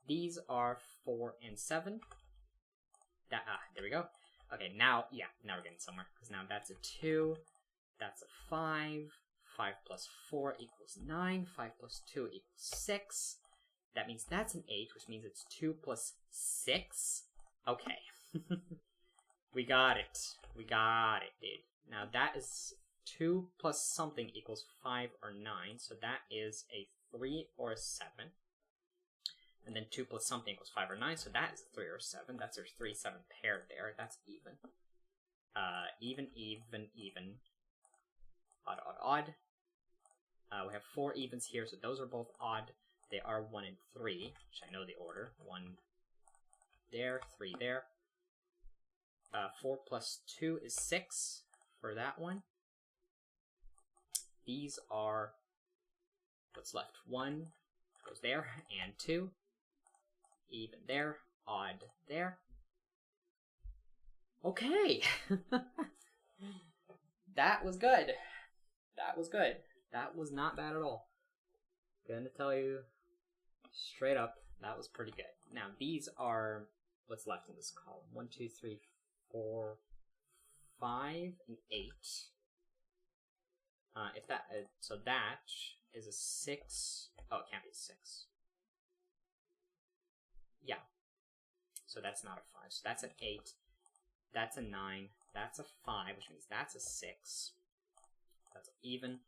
These are 4 and 7. There we go. Okay, now we're getting somewhere. Because now that's a 2, that's a 5. 5 plus 4 equals 9. 5 plus 2 equals 6. That means that's an 8, which means it's 2 plus 6. Okay. We got it. We got it, dude. Now that is 2 plus something equals 5 or 9. So that is a 3 or a 7. And then 2 plus something equals 5 or 9. So that is a 3 or a 7. That's our 3, 7 pair there. That's even. Even. Odd, odd, odd. We have 4 evens here, so those are both odd. They are 1 and 3, which I know the order. 1 there, 3 there. 4 plus 2 is 6 for that one. Those What's left? 1 goes there, and 2. Even there, odd there. Okay! That was good. That was good. That was not bad at all. Gonna tell you straight up, that was pretty good. Now, these are what's left in this column. 1, 2, 3, 4, 5, and 8. If that so that is a 6. Oh, it can't be a 6. Yeah. So that's not a 5. So that's an 8. That's a 9. That's a 5, which means that's a 6. That's even.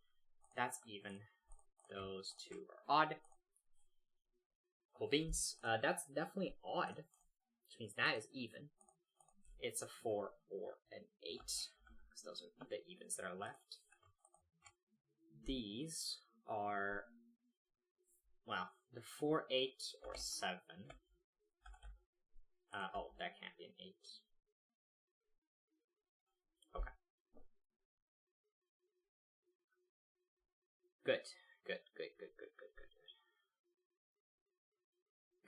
That's even. Those two are odd. Cool beans. That's definitely odd, which means that is even. It's a 4 or an 8, because those are the evens that are left. These are, well, they're 4, 8, or 7. Oh, that can't be an 8. Okay. Good. Good.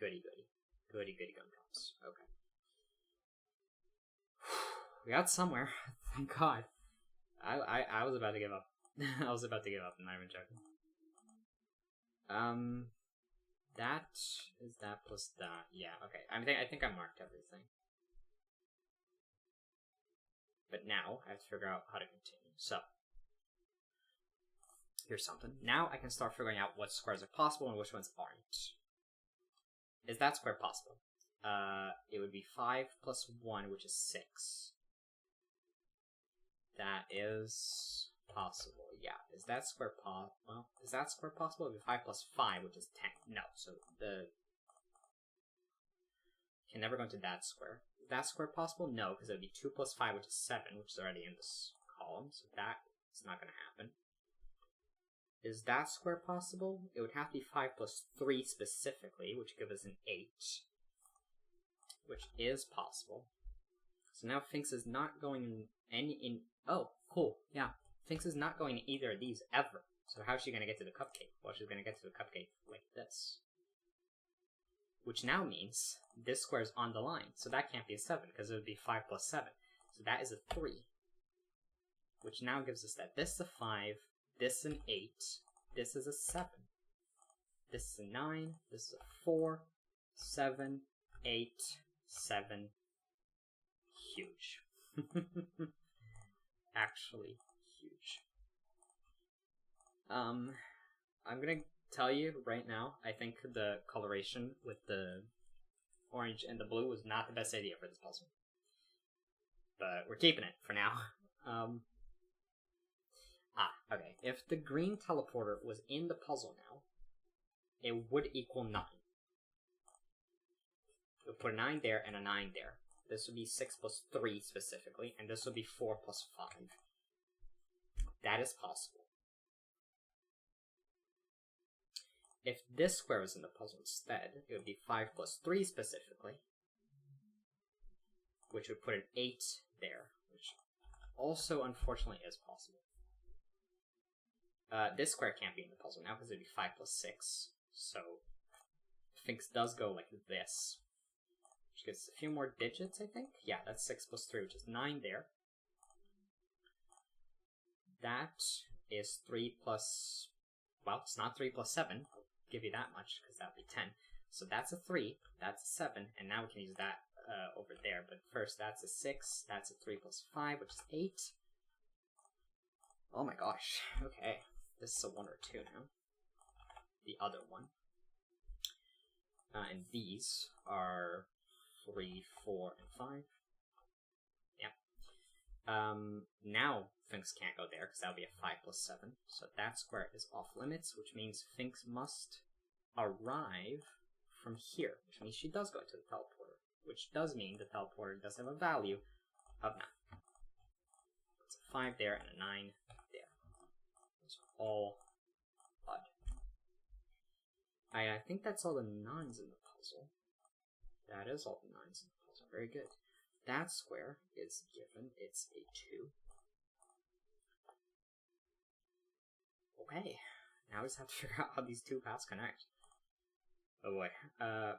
Goody. Goody gumdrops. Okay. We got somewhere. Thank God. I was about to give up. I was about to give up, I'm not even joking. That is that plus that. Yeah, okay. I think I marked everything. But now I have to figure out how to continue. So here's something. Now I can start figuring out what squares are possible and which ones aren't. Is that square possible? It would be 5 plus 1, which is 6. That is possible. Yeah. Is that square well, is that square possible? It would be 5 plus 5, which is 10. No. So the can never go into that square. Is that square possible? No, because it would be 2 plus 5, which is 7, which is already in this column. So that is not going to happen. Is that square possible? It would have to be 5 plus 3 specifically, which gives us an 8, which is possible. So now Finks is not going in oh, cool, yeah. Finks is not going in either of these ever. So how's she going to get to the cupcake? Well, she's going to get to the cupcake like this. Which now means this square is on the line. So that can't be a 7, because it would be 5 plus 7. So that is a 3. Which now gives us that this is a 5, this is an 8, this is a 7. This is a 9, this is a 4, 7, 8, 7. Huge. Actually huge. I'm gonna tell you right now, I think the coloration with the orange and the blue was not the best idea for this puzzle. But we're keeping it for now. Okay. If the green teleporter was in the puzzle now, it would equal 9. We'll put a 9 there and a 9 there. This would be 6 plus 3 specifically, and this would be 4 plus 5. That is possible. If this square was in the puzzle instead, it would be 5 plus 3 specifically, which would put an 8 there, which also unfortunately is possible. This square can't be in the puzzle now because it would be 5 plus 6, so Finks does go like this. Which gets a few more digits, I think. Yeah, that's 6 plus 3, which is 9 there. That is 3 plus... Well, it's not 3 plus 7. I'll give you that much, because that would be 10. So that's a 3, that's a 7, and now we can use that over there. But first, that's a 6, that's a 3 plus 5, which is 8. Oh my gosh. Okay. This is a 1 or 2 now. The other one. And these are 3, 4, and 5. Yeah. Now Finks can't go there because that would be a 5 plus 7. So that square is off limits, which means Finks must arrive from here, which means she does go to the teleporter, which does mean the teleporter does have a value of 9. It's a 5 there and a 9 there. Those are all odd. I think that's all the 9s in the puzzle. That is all the 9s in the puzzle. Very good. That square is given. It's a 2. Okay. Now we just have to figure out how these two paths connect. Oh boy.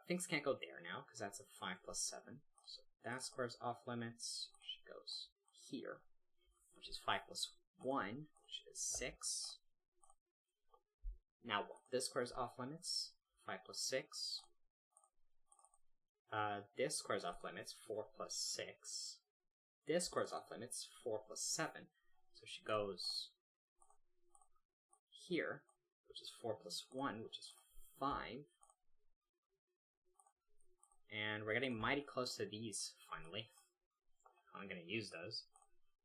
Things can't go there now, because that's a 5 plus 7. So that square's off limits. She goes here, which is 5 plus 1, which is 6. Now this square's off limits. 5 plus 6. This square's off limits. 4 plus 6. This square's off limits. 4 plus 7. So she goes here, which is 4 plus 1, which is 5. And we're getting mighty close to these, finally. I'm gonna use those.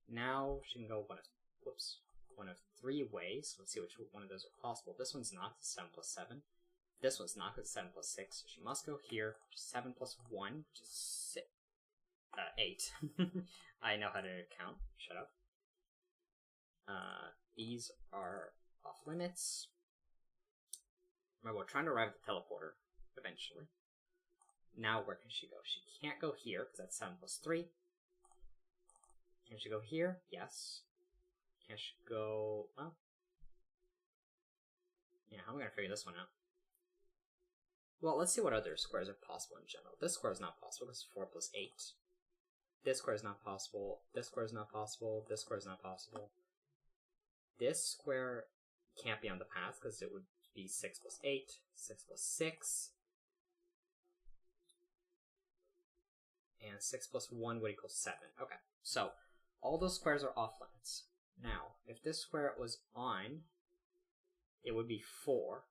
Now she can go one of 3 ways. Let's see which one of those are possible. This one's not, 7 plus 7. This one's not, because 7 plus 6. So she must go here, 7 plus 1, which is 8. I know how to count. Shut up. These are off limits. Remember, we're trying to arrive at the teleporter, eventually. Now where can she go? She can't go here, because that's 7 plus 3. Can she go here? Yes. Can she go... well... yeah, how am I going to figure this one out? Well, let's see what other squares are possible in general. This square is not possible, because 4 plus 8. This square is not possible. This square is not possible. This square is not possible. This square can't be on the path, because it would be 6 plus 8. 6 plus 6. And 6 plus 1 would equal 7. Okay, so all those squares are off limits. Now, if this square was on, it would be 4.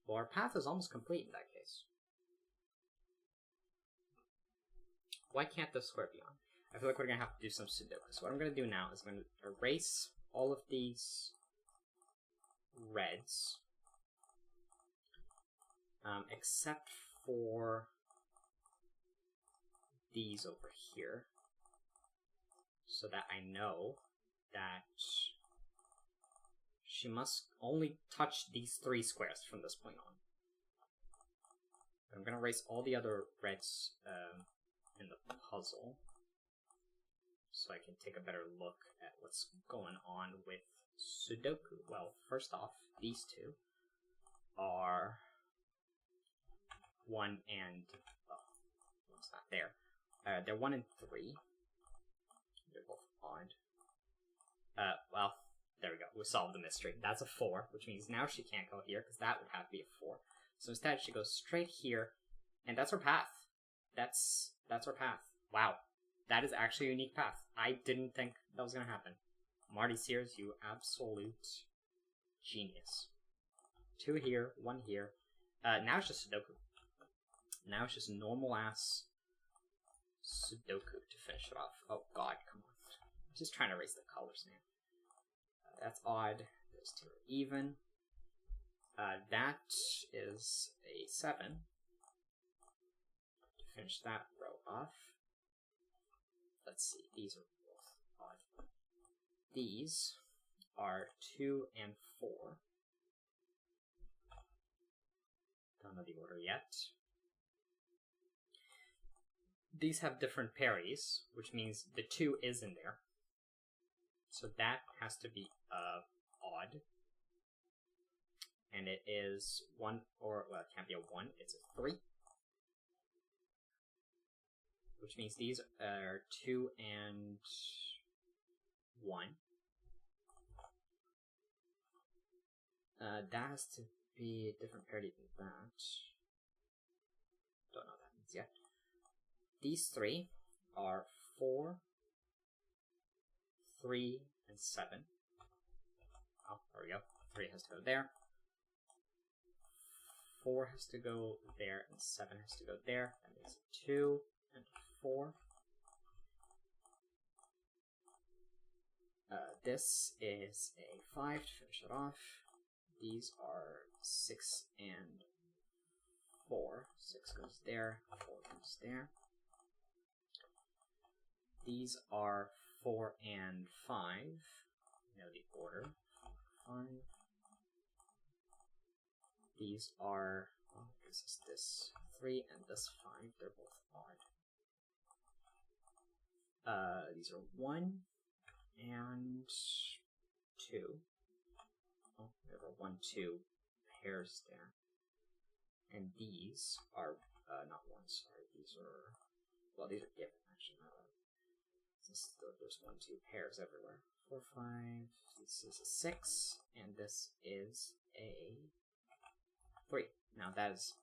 Well, our path is almost complete in that case. Why can't this square be on? I feel like we're going to have to do some Sudoku. So what I'm going to do now is I'm going to erase all of these reds. Except for these over here. So that I know that she must only touch these 3 squares from this point on. I'm going to erase all the other reds in the puzzle, so I can take a better look at what's going on with Sudoku. Well, first off, these two are 1 and... oh, it's not there. They're 1 and 3. They're both odd. Well, there we go. We solved the mystery. That's a 4, which means now she can't go here, because that would have to be a 4. So instead, she goes straight here, and that's her path. That's her path. Wow. That is actually a unique path. I didn't think that was going to happen. Marty Sears, you absolute genius. 2 here, 1 here. Now it's just Sudoku. Now it's just normal-ass Sudoku to finish it off. Oh god, come on. I'm just trying to erase the colors now. That's odd. Those 2 are even. That is a 7. To finish that row off. Let's see, these are both odd. These are 2 and 4. Don't know the order yet. These have different paries, which means the 2 is in there. So that has to be odd. And it is 1, or, well, it can't be a 1, it's a 3. Which means these are 2 and 1. That has to be a different parity than that. Don't know what that means yet. These 3 are 4, 3, and 7. Oh, there we go. 3 has to go there. 4 has to go there, and 7 has to go there. That means 2 and 4. This is a 5 to finish it off. These are 6 and 4. 6 goes there, 4 goes there. These are 4 and 5. You know the order. 5. These are, well, this 3 and this 5. They're both odd. These are 1, and 2. Oh, there were 1, 2 pairs there. And these are, not 1, sorry, these are, well, these are given, actually, not there's 1, 2 pairs everywhere. 4, 5, this is a 6, and this is a 3. Now that is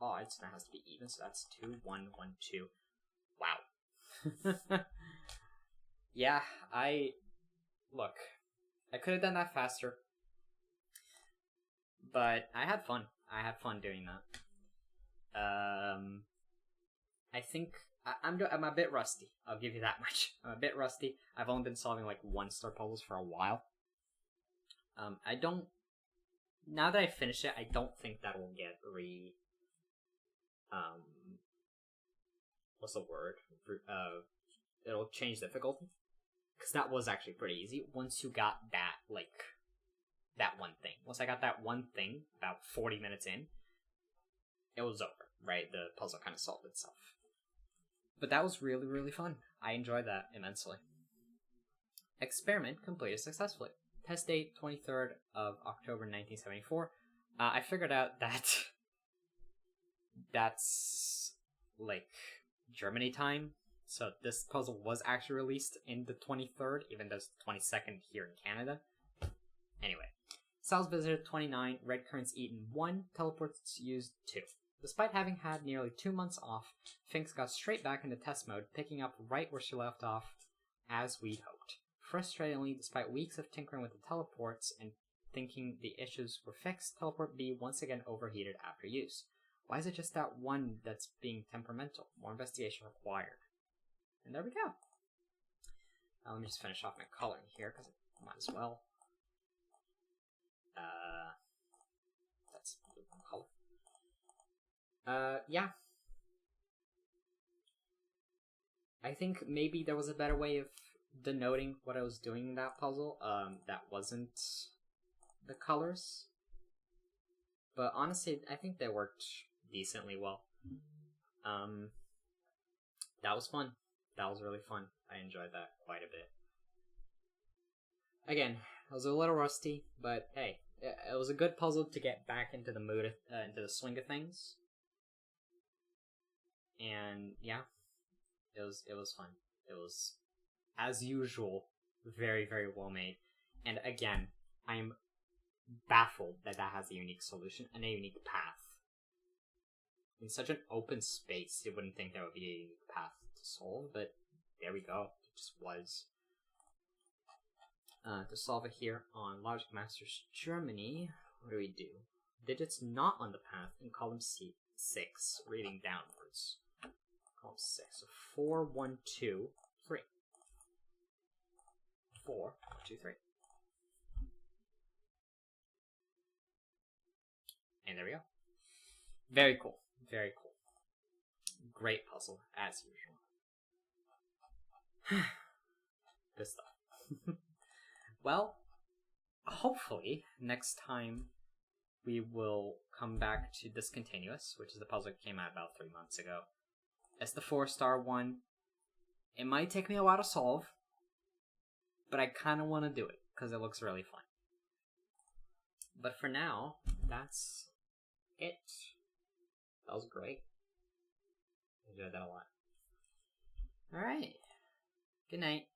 odd, so that has to be even, so that's 2, 1, 1, 2. Wow. Yeah, look, I could have done that faster, but I had fun. I had fun doing that. I think I'm a bit rusty. I'll give you that much. I'm a bit rusty. I've only been solving like 1-star puzzles for a while. Now that I finish it, I don't think that will get what's the word? It'll change difficulty. Because that was actually pretty easy once you got that one thing. Once I got that one thing, about 40 minutes in, it was over, right? The puzzle kind of solved itself. But that was really, really fun. I enjoyed that immensely. Experiment completed successfully. Test date, 23rd of October 1974. I figured out that that's, like, Germany time. So this puzzle was actually released in the 23rd, even though it's 22nd here in Canada. Anyway. Cells visited 29, red currents eaten 1, teleports used 2. Despite having had nearly 2 months off, Finks got straight back into test mode, picking up right where she left off, as we'd hoped. Frustratingly, despite weeks of tinkering with the teleports and thinking the issues were fixed, Teleport B once again overheated after use. Why is it just that one that's being temperamental? More investigation required. And there we go. Let me just finish off my coloring here, because I might as well. That's blue color. Yeah. I think maybe there was a better way of denoting what I was doing in that puzzle, that wasn't the colors. But honestly, I think they worked decently well. That was fun. That was really fun. I enjoyed that quite a bit. Again, I was a little rusty, but hey, it was a good puzzle to get back into the mood, into the swing of things. And yeah, it was fun. It was, as usual, very, very well made. And again, I'm baffled that that has a unique solution and a unique path. In such an open space, you wouldn't think there would be a unique path to solve, but there we go. It just was. To solve it here on Logic Masters Germany, what do we do? Digits not on the path in column C6, reading downwards. Column 6. So 4, 1, 2, 3. 4, 1, 2, 3. And there we go. Very cool. Very cool. Great puzzle, as usual. Good stuff. Well, hopefully, next time we will come back to Discontinuous, which is the puzzle that came out about 3 months ago. It's the 4-star one. It might take me a while to solve, but I kind of want to do it, because it looks really fun. But for now, that's it. That was great. I enjoyed that a lot. Alright. Good night.